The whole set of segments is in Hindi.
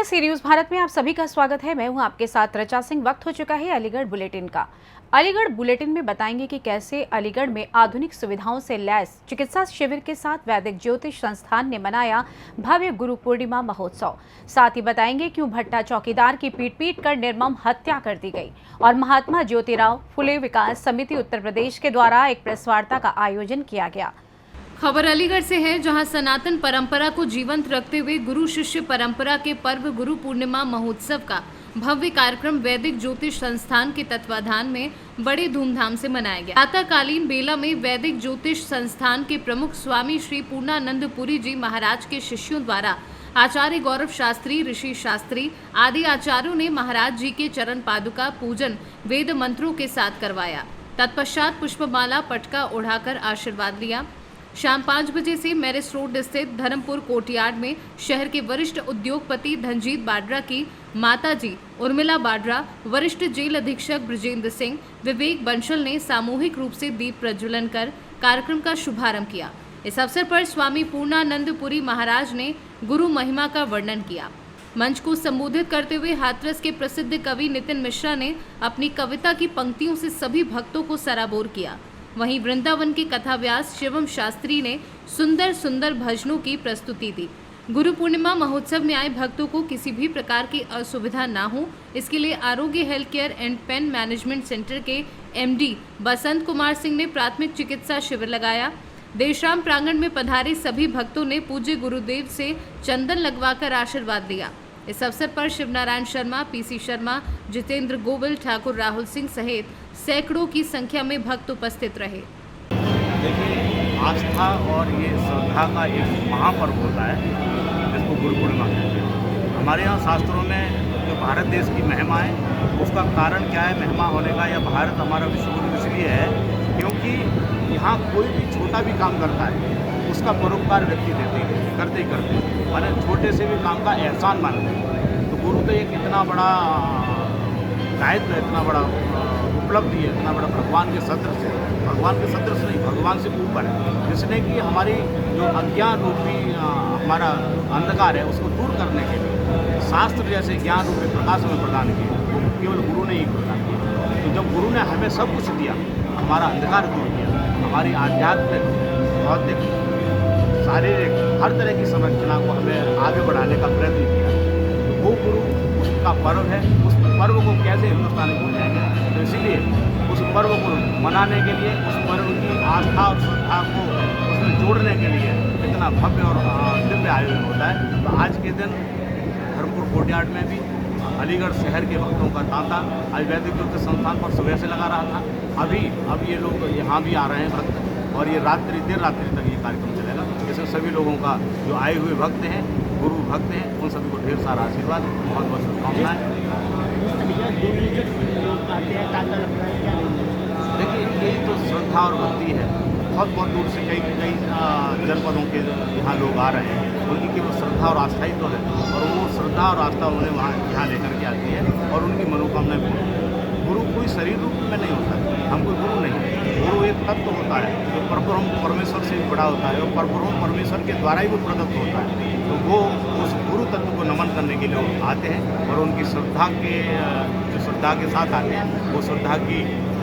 नमस्कार, सी न्यूज़ भारत में आप सभी का स्वागत है। मैं हूं आपके साथ रचा सिंह। वक्त हो चुका है अलीगढ़ बुलेटिन का। अलीगढ़ बुलेटिन में बताएंगे कि कैसे अलीगढ़ में आधुनिक सुविधाओं से लैस चिकित्सा शिविर के साथ वैदिक ज्योतिष संस्थान ने मनाया भव्य गुरु पूर्णिमा महोत्सव। साथ ही बताएंगे क्यों भट्टा चौकीदार की पीट कर निर्मम हत्या कर दी गई और महात्मा ज्योतिराव फुले विकास समिति उत्तर प्रदेश के द्वारा एक प्रेस वार्ता का आयोजन किया गया। खबर अलीगढ़ से है, जहां सनातन परंपरा को जीवंत रखते हुए गुरु शिष्य परंपरा के पर्व गुरु पूर्णिमा महोत्सव का भव्य कार्यक्रम वैदिक ज्योतिष संस्थान के तत्वाधान में बड़े धूमधाम से मनाया गया। प्रातःकालीन बेला में वैदिक ज्योतिष संस्थान के प्रमुख स्वामी श्री पूर्णानंद पुरी जी महाराज के शिष्यों द्वारा आचार्य गौरव शास्त्री, ऋषि शास्त्री आदि आचार्यों ने महाराज जी के चरण पादुका पूजन वेद मंत्रों के साथ करवाया। तत्पश्चात पुष्पमाला पटका उड़ाकर आशीर्वाद लिया। शाम 5 बजे से मैरिस रोड स्थित धर्मपुर कोर्टयार्ड में शहर के वरिष्ठ उद्योगपति धनजीत बाड्रा की माताजी उर्मिला बाड्रा, वरिष्ठ जेल अधीक्षक ब्रजेंद्र सिंह, विवेक बंसल ने सामूहिक रूप से दीप प्रज्वलन कर कार्यक्रम का शुभारंभ किया। इस अवसर पर स्वामी पूर्णानंदपुरी महाराज ने गुरु महिमा का वर्णन किया। मंच को संबोधित करते हुए हाथरस के प्रसिद्ध कवि नितिन मिश्रा ने अपनी कविता की पंक्तियों से सभी भक्तों को सराबोर किया। वहीं वृंदावन के कथाव्यास शिवम शास्त्री ने सुंदर सुंदर भजनों की प्रस्तुति दी। गुरु पूर्णिमा महोत्सव में आए भक्तों को किसी भी प्रकार की असुविधा ना हो, इसके लिए आरोग्य health care and pain management centre के एमडी बसंत कुमार सिंह ने प्राथमिक चिकित्सा शिविर लगाया। देर शाम प्रांगण में पधारे सभी भक्तों ने पूज्य गुरुदेव से चंदन लगवाकर आशीर्वाद लिया। इस अवसर पर शिवनारायण शर्मा, पीसी शर्मा, जितेंद्र गोविल, ठाकुर राहुल सिंह सहित सैकड़ों की संख्या में भक्त उपस्थित रहे। देखिए, आस्था और ये श्रद्धा का एक महापर्व होता है जिसको गुरु पूर्णिमा कहते हैं। हमारे यहाँ शास्त्रों में जो भारत देश की महिमा है उसका कारण क्या है महिमा होने का, या भारत हमारा विश्वगुरु इसलिए है क्योंकि यहाँ कोई भी छोटा भी काम करता है उसका परोपकार व्यक्ति करते ही माने छोटे से भी काम का एहसान मानते हैं। तो गुरु तो एक इतना बड़ा दायित्व है, इतना बड़ा उपलब्धि है, इतना बड़ा भगवान के सदृश नहीं, भगवान से ऊपर है, जिसने कि हमारी जो अज्ञान रूपी हमारा अंधकार है उसको दूर करने के लिए शास्त्र जैसे ज्ञान रूपी प्रकाश में प्रदान किए, वो केवल गुरु ने ही प्रदान किया। तो जब गुरु ने हमें सब कुछ दिया, हमारा अंधकार दूर किया, हमारी आध्यात्मिक, भौतिक, शारीरिक हर तरह की संरचना को हमें आगे बढ़ाने का प्रयत्न किया, तो वो गुरु उसका पर्व है। उस पर्व को कैसे हिंदुस्तानी भूल जाएंगे? तो इसीलिए उस पर्व को मनाने के लिए, उस पर्व की आस्था और श्रद्धा को उसमें जोड़ने के लिए इतना भव्य और दिव्य आयोजन होता है। तो आज के दिन धर्मपुर कोर्टयार्ड में भी अलीगढ़ शहर के भक्तों का तांता आज वैदिक ज्योतिष संस्थान पर सुबह से लगा रहा था। अभी ये लोग यहाँ भी आ रहे हैं भक्त, और ये देर रात्रि तक ये कार्यक्रम चलेगा। इसमें सभी लोगों का जो आए हुए भक्त हैं, गुरु भक्त हैं, उन सभी को ढेर सारा आशीर्वाद, बहुत बहुत शुभकामनाएं। देखिए, यही तो श्रद्धा और भक्ति है। बहुत दूर से कई जनपदों के यहाँ लोग आ रहे हैं, उनकी केवल श्रद्धा और आस्था ही तो है, और वो श्रद्धा और आस्था उन्हें वहाँ यहाँ लेकर के आती है और उनकी मनोकामनाएं पूरी होती है। गुरु कोई शरीर रूप में नहीं होता, हम कोई गुरु नहीं, गुरु एक तत्व होता है जो परब्रह्म परमेश्वर से भी बड़ा होता है, और परब्रह्म परमेश्वर के द्वारा ही वो प्रदत्त होता है। तो वो उस गुरु तत्व को नमन करने के लिए आते हैं, और उनकी श्रद्धा के साथ आते हैं। वो श्रद्धा की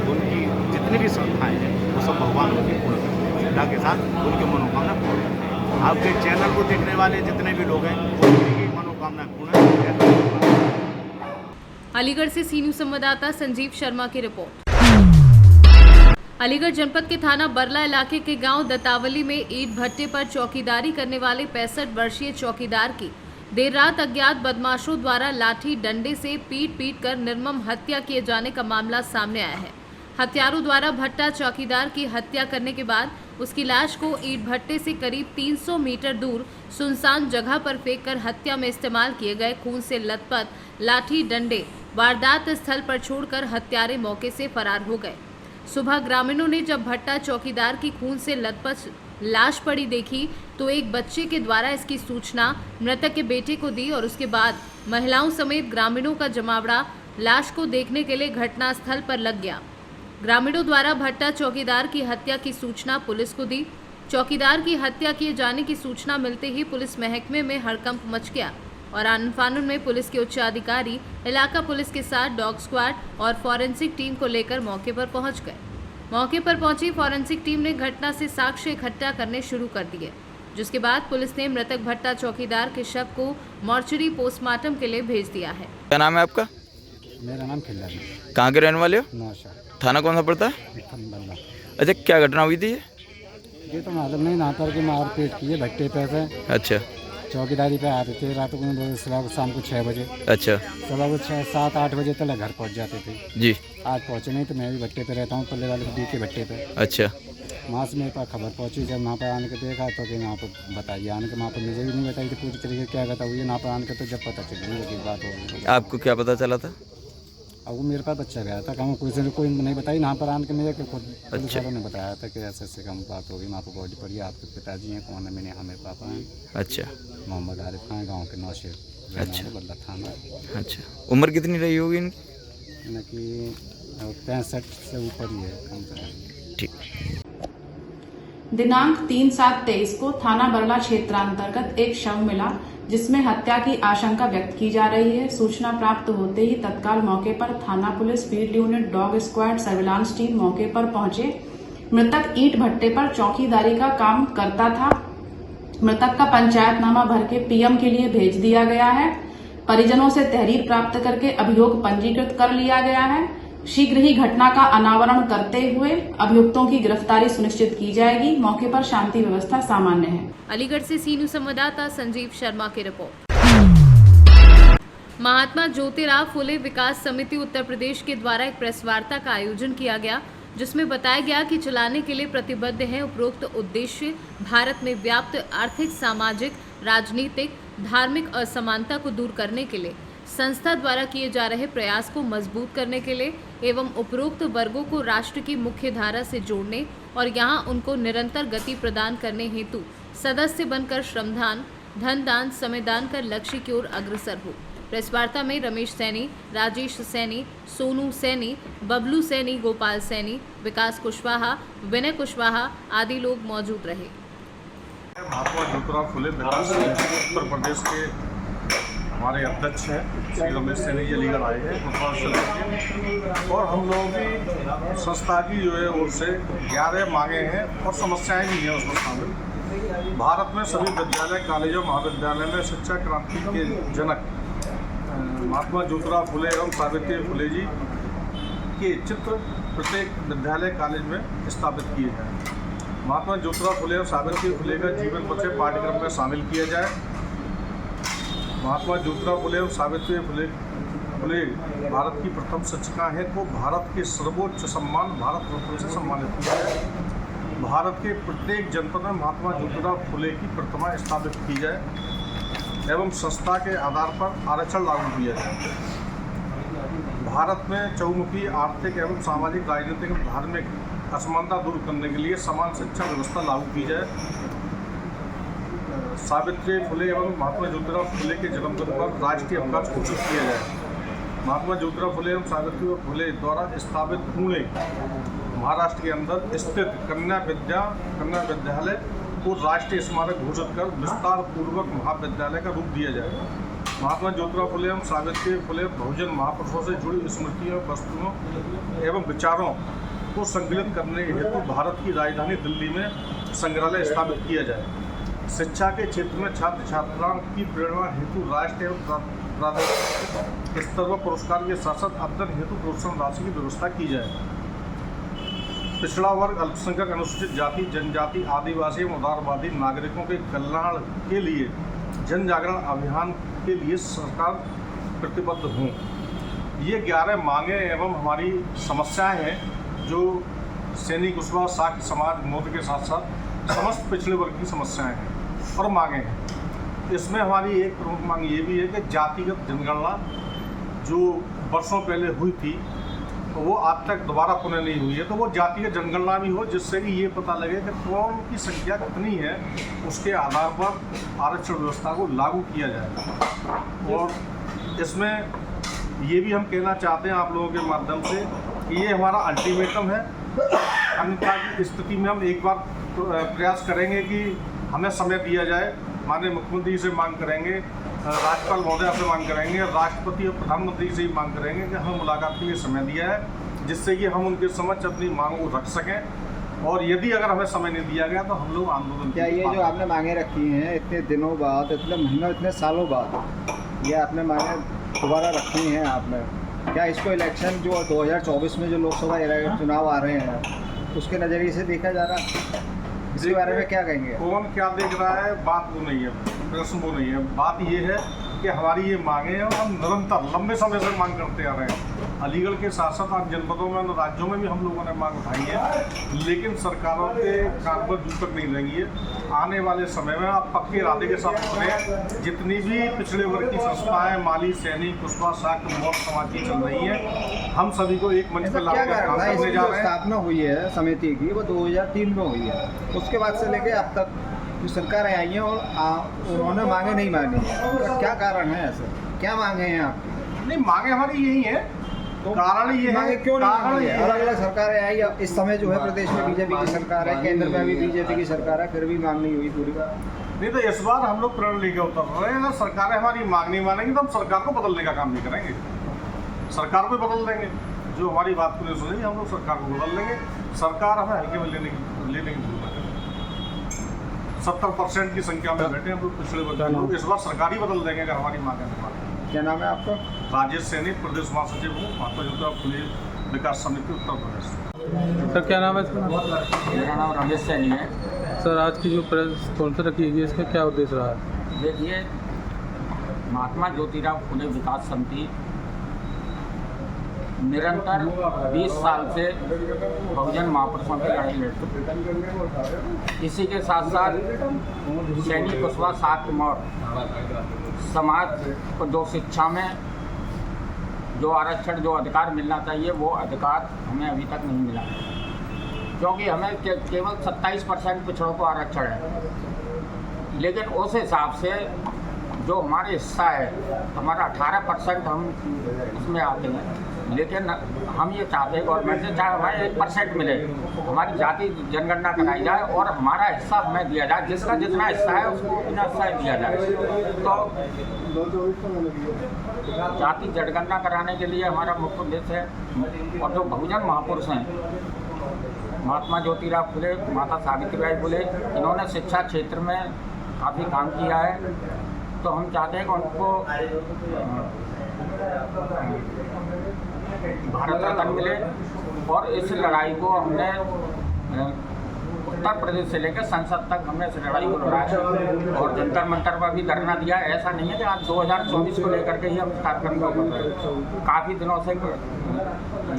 उनकी जितनी भी श्रद्धाएँ हैं वो सब भगवान उनकी पूर्ण करते हैं, श्रद्धा के साथ उनकी मनोकामना पूर्ण करते हैं। आपके चैनल को देखने वाले जितने भी लोग हैं उनकी मनोकामना पूर्ण करते हैं। अलीगढ़ से सी न्यूज़ संवाददाता संजीव शर्मा की रिपोर्ट। अलीगढ़ जनपद के थाना बरला इलाके के गांव दत्तावली में ईंट भट्टे पर चौकीदारी करने वाले 65 वर्षीय चौकीदार की देर रात अज्ञात बदमाशों द्वारा लाठी डंडे से पीट कर निर्मम हत्या किए जाने का मामला सामने आया है। हत्यारों द्वारा भट्टा चौकीदार की हत्या करने के बाद उसकी लाश को ईंट भट्टे से करीब 300 मीटर दूर सुनसान जगह पर फेंककर हत्या में इस्तेमाल किए गए खून से लथपथ लाठी डंडे वारदात स्थल पर छोड़कर हत्यारे मौके से फरार हो गए। सुबह ग्रामीणों ने जब भट्टा चौकीदार की खून से लथपथ लाश पड़ी देखी तो एक बच्चे के द्वारा इसकी सूचना मृतक के बेटे को दी, और उसके बाद महिलाओं समेत ग्रामीणों का जमावड़ा लाश को देखने के लिए घटनास्थल पर लग गया। ग्रामीणों द्वारा भट्टा चौकीदार की हत्या की सूचना पुलिस को दी। चौकीदार की हत्या किए जाने की सूचना मिलते ही पुलिस महकमे में हड़कंप मच गया। और आनन फानन में पुलिस के उच्च अधिकारी इलाका पुलिस के साथ डॉग स्क्वाड और फॉरेंसिक टीम को लेकर मौके पर पहुंच गए। मौके पर पहुंची फॉरेंसिक टीम ने घटना से साक्ष्य इकट्ठा करने शुरू कर दिए, जिसके बाद पुलिस ने मृतक भट्टा चौकीदार के शव को मॉर्चरी पोस्टमार्टम के लिए भेज दिया है। क्या नाम है आपका? मेरा नाम खिल्ला है। कहाँ के रहने वाले हो? नौशा थाना कौन सा पड़ता है? बल्ला। अच्छा, क्या घटना हुई थी ये तो मालूम नहीं, ना पर के मारपीट की है भट्टे पे से। अच्छा चौकीदारी पे आते थे रात को, सुबह शाम को 6 बजे, अच्छा सुबह को 6-7-8 बजे तक घर पहुंच जाते थे। जी। आज पहुंचे नहीं तो मैं भी भट्टे पे रहता हूँ, पल्ले वाले डी के भट्टे पे। अच्छा। वहाँ से मेरे पास खबर पहुंची, जब वहाँ पर आने के देखा तो फिर वहाँ पर बताइए, आने के वहाँ पर मुझे भी नहीं बताई थी पूरी तरीके क्या कहता हुई। वहाँ पर आने के तो जब पता चल गई कि बात हो गई। आपको क्या पता चला था? अब वो मेरे पास बच्चा गया था, कहूँ कोई नहीं बताई। यहाँ पर आने के मेरे खुद पुलिस अच्छा। वालों ने बताया था कि ऐसे ऐसे कम बात हो गई। वहाँ पर बॉडी पड़ी है, आपके पिताजी हैं, कौन है? मैंने हाँ मेरे पापा हैं, अच्छा मोहम्मद आरिफ खान, गाँव के नौशेर, अच्छा। बल्ला थाना। अच्छा, उम्र कितनी रही होगी इनकी? कि 65 से ऊपर ही है कम से कम। ठीक। दिनांक 3/7/23 को थाना बरला क्षेत्रांतर्गत एक शव मिला, जिसमें हत्या की आशंका व्यक्त की जा रही है। सूचना प्राप्त होते ही तत्काल मौके पर थाना police, field unit, dog squad, surveillance team मौके पर पहुंचे। मृतक ईंट भट्टे पर चौकीदारी का काम करता था। मृतक का पंचायतनामा भर के पीएम के लिए भेज दिया गया है। परिजनों से तहरीर प्राप्त करके अभियोग पंजीकृत कर लिया गया है। शीघ्र ही घटना का अनावरण करते हुए अभियुक्तों की गिरफ्तारी सुनिश्चित की जाएगी। मौके पर शांति व्यवस्था सामान्य है। अलीगढ़ से सी न्यूज़ संवाददाता संजीव शर्मा की रिपोर्ट। महात्मा ज्योतिराव फुले विकास समिति उत्तर प्रदेश के द्वारा एक प्रेस वार्ता का आयोजन किया गया, जिसमें बताया गया कि चलाने के लिए प्रतिबद्ध है। उपरोक्त उद्देश्य भारत में व्याप्त आर्थिक, सामाजिक, राजनीतिक, धार्मिक असमानता को दूर करने के लिए संस्था द्वारा किए जा रहे प्रयास को मजबूत करने के लिए एवं उपरोक्त वर्गों को राष्ट्र की मुख्य धारा से जोड़ने और यहां उनको निरंतर गति प्रदान करने हेतु सदस्य बनकर श्रमदान, धन दान, समय दान कर लक्ष्य की ओर अग्रसर हो। प्रेस वार्ता में रमेश सैनी, राजेश सैनी, सोनू सैनी, बबलू सैनी, गोपाल सैनी, विकास कुशवाहा, विनय कुशवाहा आदि लोग मौजूद रहे। महात्मा ज्योतिराव फुले विकास समिति उत्तर प्रदेश के हमारे अध्यक्ष हैं श्री रमेश सैनी जी अलीगढ़ आए हैं और हम लोगों की संस्था की जो है ओर से 11 मांगे हैं और समस्याएं भी हैं उसमें शामिल। भारत में सभी विद्यालय, कॉलेजों, महाविद्यालय में शिक्षा क्रांति के जनक महात्मा ज्योतिराव फुले एवं सावित्री फुले जी के चित्र प्रत्येक विद्यालय, कॉलेज में स्थापित किए जाए। महात्मा ज्योतिराव फुले और सावित्री फुले का जीवन परिचय पाठ्यक्रम में शामिल किया जाए। महात्मा ज्योतिराव फुले और सावित्री फुले भारत की प्रथम शिक्षिका हैं, को भारत के सर्वोच्च सम्मान भारत रत्न से सम्मानित किया जाए। भारत के प्रत्येक जनपद में महात्मा ज्योतिराव फुले की प्रतिमा स्थापित की जाए एवं संस्था के आधार पर आरक्षण लागू किया जाए। भारत में चहुमुखी आर्थिक एवं सामाजिक, राजनीतिक एवं धार्मिक असमानता दूर करने के लिए समान शिक्षा व्यवस्था लागू की जाए। सावित्री फुले एवं महात्मा ज्योतिराव फुले के जन्मदिन पर राष्ट्रीय अवकाश घोषित किया जाए। महात्मा ज्योतिराव फुले एवं सावित्री फुले द्वारा स्थापित पुणे महाराष्ट्र के अंदर स्थित कन्या विद्यालय को राष्ट्रीय स्मारक घोषित कर विस्तार पूर्वक महाविद्यालय का रूप दिया जाए। महात्मा ज्योतिराव फुले एवं सावित्री फुले बहुजन महापुरुषों से जुड़ी स्मृतियों, वस्तुओं एवं विचारों को संकलित करने हेतु भारत की राजधानी दिल्ली में संग्रहालय स्थापित किया जाए। शिक्षा के क्षेत्र में छात्र छात्राओं की प्रेरणा हेतु राष्ट्रीय एवं प्रादेशिक स्तर पर पुरस्कार के साथ साथ अध्ययन हेतु प्रोत्साहन राशि की व्यवस्था की जाए। पिछड़ा वर्ग, अल्पसंख्यक, अनुसूचित जाति, जनजाति, आदिवासी एवं उदारवादी नागरिकों के कल्याण के लिए जन जागरण अभियान के लिए सरकार प्रतिबद्ध हों। ये 11 मांगे एवं हमारी समस्याएं हैं जो सैनी, कुशवाहा, साक्य समाज, मोद के साथ साथ समस्त पिछड़े वर्ग की समस्याएं हैं और मांगे हैं। इसमें हमारी एक प्रमुख मांग ये भी है कि जातिगत जनगणना जो वर्षों पहले हुई थी तो वो आज तक दोबारा पुनः नहीं हुई है, तो वो जातिगत जनगणना भी हो जिससे कि ये पता लगे कि कौन की संख्या कितनी है, उसके आधार पर आरक्षण व्यवस्था को लागू किया जाए। और इसमें ये भी हम कहना चाहते हैं आप लोगों के माध्यम से कि ये हमारा अल्टीमेटम है। अन्यथा की स्थिति में हम एक बार प्रयास करेंगे कि हमें समय दिया जाए। माननीय मुख्यमंत्री से मांग करेंगे राज्यपाल महोदय से मांग करेंगे, राष्ट्रपति और प्रधानमंत्री से ही मांग करेंगे कि हमें मुलाकात के लिए समय दिया है, जिससे कि हम उनके समक्ष अपनी मांगों को रख सकें। और यदि अगर हमें समय नहीं दिया गया तो हम लोग आंदोलन। क्या ये जो आपने मांगे रखी हैं इतने दिनों बाद, इतने महीनों, इतने सालों बाद, ये आपने मांगे दोबारा रखी हैं आपने, क्या इसको इलेक्शन जो 2024 में जो लोकसभा चुनाव आ रहे हैं उसके नज़रिए से देखा जा रहा है? इसके बारे में क्या कहेंगे? कौन क्या देख रहा है, बात वो नहीं है, प्रश्न वो नहीं है। बात ये है कि हमारी ये मांगे हैं और हम निरंतर लंबे समय से मांग करते आ रहे हैं। अलीगढ़ के साथ साथ अन्य जनपदों में, अन्य राज्यों में भी हम लोगों ने मांग उठाई है, लेकिन सरकारों के कान पर जू तक नहीं लगी है। आने वाले समय में आप पक्के इरादे के साथ अपने जितनी भी पिछड़े वर्ग की संस्थाएं, माली, सैनिक, कुशवा, शाक्त, मौत समाज की चल रही है, हम सभी को एक मंच पर क्या लाकर कारण काम था? करने इसकी जा जो रहे हैं। स्थापना हुई है समिति की वो 2003 में हुई है, उसके बाद से लेके अब तक जो सरकारें आई हैं और उन्होंने मांगे नहीं मांगी हैं, उनका क्या कारण है? ऐसे क्या मांगे हैं आपकी? नहीं, मांगे हमारी यही है। तो कारण ये मांगे है, क्यों नहीं कारण मांगी ये है? है। अलग अलग सरकारें आई, अब इस समय जो है प्रदेश में बीजेपी की सरकार है, केंद्र में भी बीजेपी की सरकार है, फिर भी मांग नहीं हुई पूरी। नहीं तो इस बार हम लोग प्रण लेके उतर रहे हैं। अगर सरकारें हमारी मांग नहीं मानेंगी तो हम सरकार को बदलने का काम नहीं करेंगे, सरकार को बदल देंगे। जो हमारी बात को नहीं सुनेगी हम लोग सरकार को बदल देंगे। सरकार हमें हल्के में लेने की जरूरत है। 70% की संख्या में बैठे हम लोग पिछड़े वर्ग के लोग, इस बार सरकार ही बदल देंगे अगर हमारी मांगे नहीं मानेंगे। क्या नाम है आपका? राजेश सैनी, प्रदेश महासचिव हूँ, महात्मा ज्योतिराव फुले विकास समिति उत्तर प्रदेश। सर क्या नाम है इसका? मेरा नाम रमेश सैनी है। सर आज की जो प्रेस कॉन्फ्रेंस रखी गई इसका क्या उद्देश्य रहा है? देखिए, महात्मा ज्योतिराव फुले विकास समिति निरंतर 20 साल से बहुजन महापुरुषों की लड़ाई लड़ती। इसी के साथ साथ सैनिक कुशवा सात मौत समाज को जो शिक्षा में जो आरक्षण, जो अधिकार मिलना चाहिए वो अधिकार हमें अभी तक नहीं मिला, क्योंकि हमें केवल 27% पिछड़ों को आरक्षण है। लेकिन उस हिसाब से जो हमारे हिस्सा है, हमारा 18% हम उसमें आते हैं। लेकिन हम ये चाहते हैं गवर्नमेंट से, चाहे हमारे 1% मिले, हमारी जाति जनगणना कराई जाए और हमारा हिस्सा हमें दिया जाए। जिसका जितना हिस्सा है उसको उतना हिस्सा दिया जाए। तो जाति जनगणना कराने के लिए हमारा मुख्य उद्देश्य है। और जो बहुजन महापुरुष हैं, महात्मा ज्योतिराव फुले, माता सावित्रीबाई फुले, इन्होंने शिक्षा क्षेत्र में काफ़ी काम किया है। तो हम चाहते हैं कि उनको भारत रत्न मिले। और इस लड़ाई को हमने उत्तर प्रदेश से लेकर संसद तक हमने इस लड़ाई को लड़ा है और जंतर मंतर पर भी धरना दिया है। ऐसा नहीं है कि आज 2024 को लेकर के ही हम कार्यक्रम को कर रहे हैं। काफ़ी दिनों से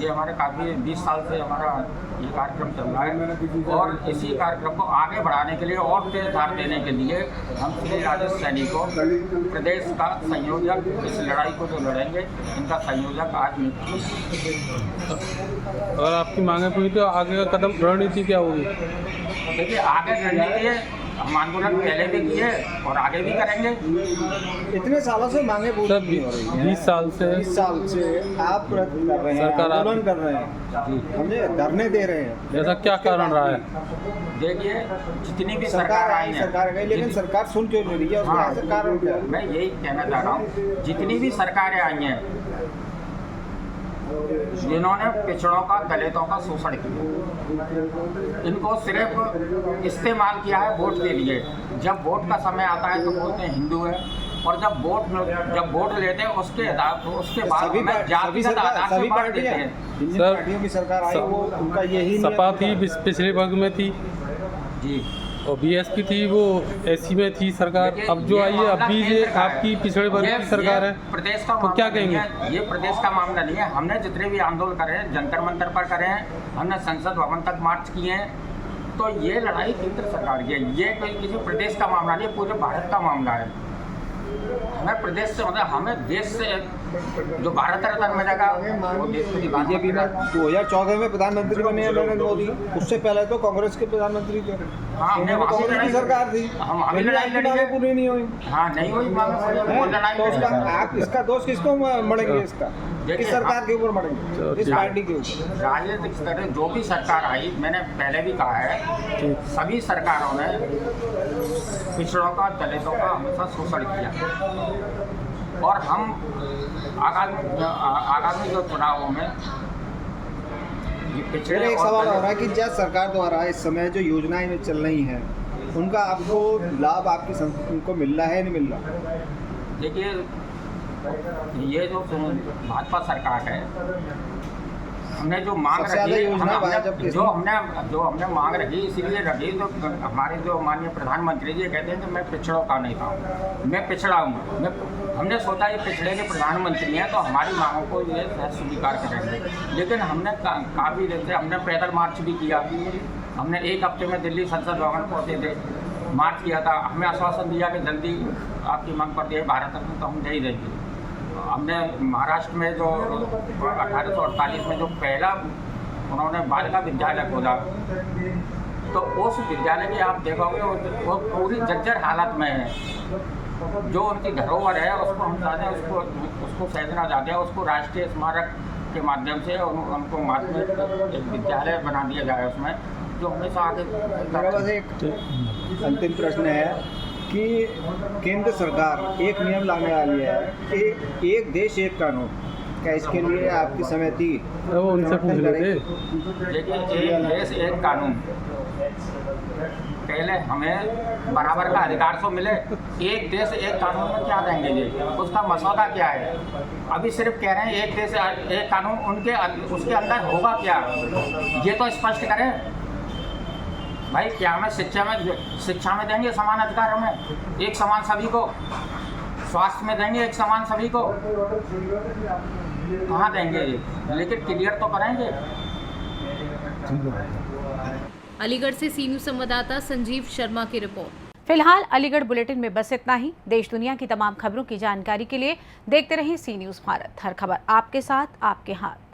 ये हमारे काफ़ी 20 साल से हमारा ये कार्यक्रम चल रहा है और इसी कार्यक्रम को आगे बढ़ाने के लिए और तेज धार देने के लिए हम श्री राजेश सैनी को प्रदेश का संयोजक, इस लड़ाई को जो लड़ेंगे इनका संयोजक आज नियुक्त। अगर आपकी मांगे पूरी तो आगे का कदम रणनीति क्या होगी? देखिए, आगे रणनीति हम आंदोलन पहले भी किए और आगे भी करेंगे। इतने सालों से मांगे पूरी सर नहीं हो रही हैं। 20 साल से 20 साल से आप प्रयत्न कर रहे हैं, सरकार आंदोलन कर रहे हैं, हमें धरने दे रहे हैं। ऐसा क्या कारण रहा है? देखिए, जितनी भी सरकार आई, सरकार गई, लेकिन सरकार सुन क्यों नहीं रही है? उसका ऐसा कारण क्या है? मैं यही कहना चाह रहा हूँ, जितनी भी सरकारें आई हैं जिन्होंने पिछड़ों का, दलितों का शोषण किया, इनको सिर्फ इस्तेमाल किया है वोट के लिए। जब वोट का समय आता है तो बोलते हैं हिंदू है, और जब वोट लेते हैं उसके बाद हमें जातिगत आधार से बांट देते हैं। जिन सर, पार्टियों की सरकार आई वो उनका यही सपा थी पिछले वर्ग में थी जी, और बीएसपी थी वो एससी में थी सरकार। अब जो आई है अब भी ये आपकी पिछड़े वर्ग की सरकार है, प्रदेश का तो क्या कहेंगे? ये प्रदेश का मामला नहीं है। हमने जितने भी आंदोलन करे हैं, जंतर मंतर पर करे हैं, हमने संसद भवन तक मार्च किए हैं। तो ये लड़ाई केंद्र सरकार की है, ये कोई किसी प्रदेश का मामला नहीं है, पूरे भारत का मामला है। हमें प्रदेश से मतलब हमें देश से जो भारत रत्न मिलेगा वो देश को दिखाना बीजेपी में 2014 में प्रधानमंत्री बने हैं नरेंद्र मोदी, उससे पहले तो कांग्रेस के प्रधानमंत्री थे। हाँ, हमने कांग्रेस की सरकार थी, हमें लड़ाई लड़ी है, पूरी नहीं हुई। हाँ नहीं हुई मांग, वो लड़ाई तो लड़ी। आप इसका दोष किसको मढ़ेंगे? इसका किस सरकार के ऊपर मरेंगे, किस पार्टी के ऊपर? राजनीतिक स्तर जो भी सरकार आई, मैंने पहले भी कहा है, सभी सरकारों ने पिछड़ों का, दलितों का हमेशा शोषण किया। और हम आगामी जो चुनावों में मेरा एक सवाल हो रहा है कि जब सरकार द्वारा इस समय जो योजनाएं चल रही हैं उनका आपको लाभ आपकी उनको मिल रहा है नहीं मिल रहा? देखिए, ये जो भाजपा सरकार है, हमने जो मांग रखी, जो हमने मांग रखी इसीलिए रखी, तो हमारे जो माननीय प्रधानमंत्री जी कहते हैं कि मैं पिछड़ों का नहीं था, मैं पिछड़ा हूँ। हमने सोचा ये पिछड़े के प्रधानमंत्री हैं तो हमारी मांगों को ये स्वीकार करेंगे। लेकिन हमने काफ़ी देर से हमने पैदल मार्च भी किया, हमने एक हफ्ते में दिल्ली संसद भवन पहुँचे थे, मार्च किया था। हमें आश्वासन दिया कि जल्दी आपकी मांग पर दिए भारत रत्न तो हम नहीं देंगे। हमने महाराष्ट्र में जो 1848 में जो पहला उन्होंने बालिका विद्यालय खोला, तो उस विद्यालय की आप देखोगे वो पूरी जर्जर हालत में है। जो उनकी धरोहर है उसको हम चाहते हैं, उसको सहेजना चाहते हैं, उसको राष्ट्रीय स्मारक के माध्यम से उनको माध्यमिक विद्यालय बना दिया जाए उसमें, जो हमेशा आगे। मेरा बस एक अंतिम प्रश्न है कि केंद्र सरकार एक नियम लाने वाली है कि एक देश एक कानून, क्या इसके लिए आपकी सहमति? वो उनसे पूछ लेते। देखिए, एक देश एक कानून, पहले हमें बराबर का अधिकार तो मिले। एक देश एक कानून में क्या देंगे जी, उसका मसौदा क्या है? अभी सिर्फ कह रहे हैं एक देश एक कानून, उसके अंदर होगा क्या, ये तो स्पष्ट करें भाई। क्या हमें शिक्षा में देंगे समान अधिकार, हमें एक समान सभी को, स्वास्थ्य में देंगे एक समान सभी को, कहाँ देंगे ये? लेकिन क्लियर तो करेंगे। अलीगढ़ से सी न्यूज़ संवाददाता संजीव शर्मा की रिपोर्ट। फिलहाल अलीगढ़ बुलेटिन में बस इतना ही। देश दुनिया की तमाम खबरों की जानकारी के लिए देखते रहें सी न्यूज़ भारत। हर खबर आपके साथ, आपके हाथ।